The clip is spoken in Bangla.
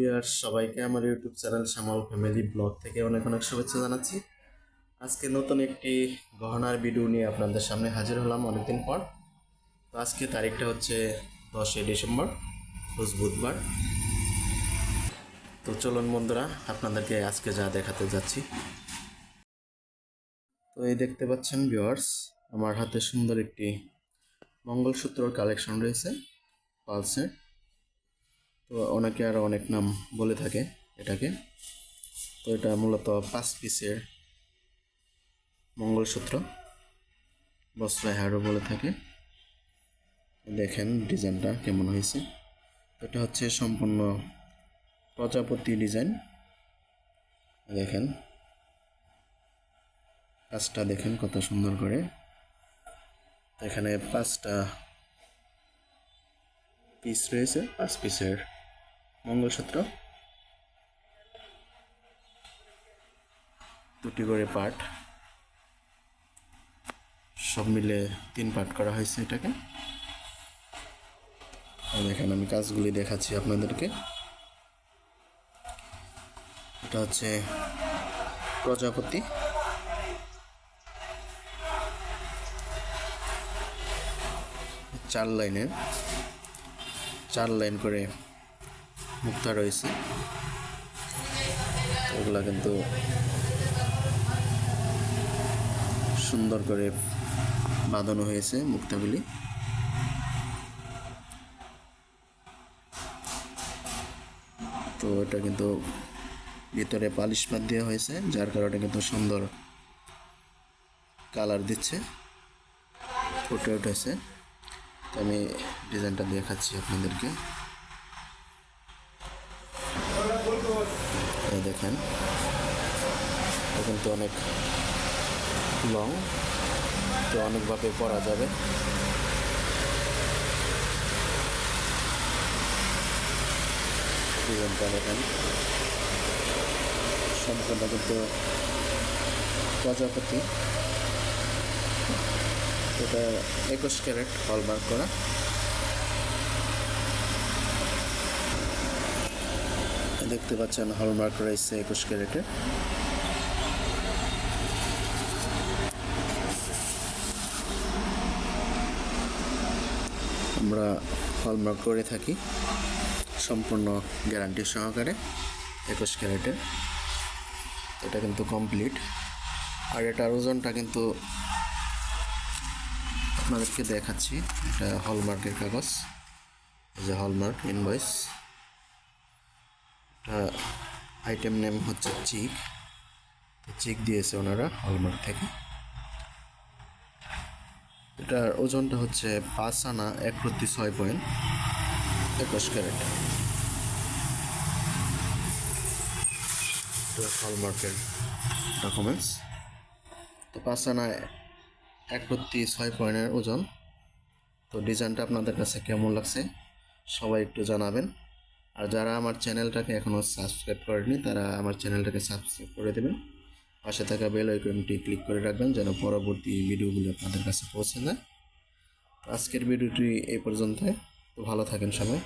ভিউয়ার্স সবাইকে আমার ইউটিউব চ্যানেল শ্যামল ফ্যামিলি ব্লগ থেকে অনেক অনেক শুভেচ্ছা জানাচ্ছি। আজকে নতুন একটি গহনার ভিডিও নিয়ে আপনাদের সামনে হাজির হলাম অনেকদিন পর। তো আজকে তারিখটা হচ্ছে 10 ডিসেম্বর, রোজ বুধবার। তো চলুন বন্ধুরা, আপনাদেরকে আজকে যা দেখাতে যাচ্ছি। তো এই দেখতে পাচ্ছেন ভিউয়ার্স, আমার হাতে সুন্দর একটি মঙ্গলসূত্রর কালেকশন রয়েছে পালসের। তো অনেকে আরও অনেক নাম বলে থাকে এটাকে। তো এটা মূলত 5 পিসের মঙ্গলসূত্র, বস্ত্রায় হারও বলে থাকে। দেখেন ডিজাইনটা কেমন হয়েছে। এটা হচ্ছে সম্পূর্ণ প্রজাপতি ডিজাইন। দেখেন কাজটা দেখেন কত সুন্দর করে। এখানে 5টা পিস রয়েছে, 5 পিসের মঙ্গলসূত্র, 2টি করে পার্ট, সব মিলে 3 পার্ট করা হয়েছে এটাকে। দেখেন আমি কাজগুলি দেখাচ্ছি আপনাদেরকে। এটা হচ্ছে প্রজাপতি, চার লাইন করে মুক্তা রয়েছে। এগুলা কিন্তু সুন্দর করে বাঁধানো হয়েছে মুক্তাগুলি। তো এটা কিন্তু ভিতরে পালিশ মার দেওয়া হয়েছে, যার কারণে কিন্তু সুন্দর কালার দিচ্ছে, ফুটে উঠেছে। তো আমি ডিজাইনটা দেখাচ্ছি আপনাদেরকে। এই দেখেন এটা কিন্তু অনেক লং, তো অনেকভাবে পরা যাবে। ডিজাইনটা দেখেন সম্পূর্ণ কিন্তু প্রজাপতি। এটা 21 ক্যারেট হলমার্ক করা। দেখতে পাচ্ছেন হলমার্ক রয়েছে 21 ক্যারেটের। আমরা হলমার্ক করে থাকি সম্পূর্ণ গ্যারান্টি সহকারে 21 ক্যারেটের। এটা কিন্তু কমপ্লিট। আর এটার ওজনটা কিন্তু আপনাদেরকে দেখাচ্ছি। এটা হলমার্কের কাগজ, এই যে হলমার্ক ইনভয়েস। এটা আইটেম নেম হচ্ছে চিক দিয়েছে ওনারা হলমার্ক থেকে। এটার ওজনটা হচ্ছে 5 আনা 1/6 পয়েন্ট, 21 ক্যারেট। হলমার্কের ডকুমেন্টস। তো 5 আনা 1/6 পয়েন্টের ওজন। তো ডিজাইনটা আপনাদের কাছে কেমন লাগছে সবাই একটু জানাবেন। আর যারা আমার চ্যানেলটাকে এখনও সাবস্ক্রাইব করেনি তারা আমার চ্যানেলটাকে সাবস্ক্রাইব করে দেবেন। পাশে থাকা বেল আইকনটি ক্লিক করে রাখবেন যেন পরবর্তী ভিডিওগুলো আপনাদের কাছে পৌঁছে যায়। আজকের ভিডিওটি এই পর্যন্ত। তো ভালো থাকেন সবাই।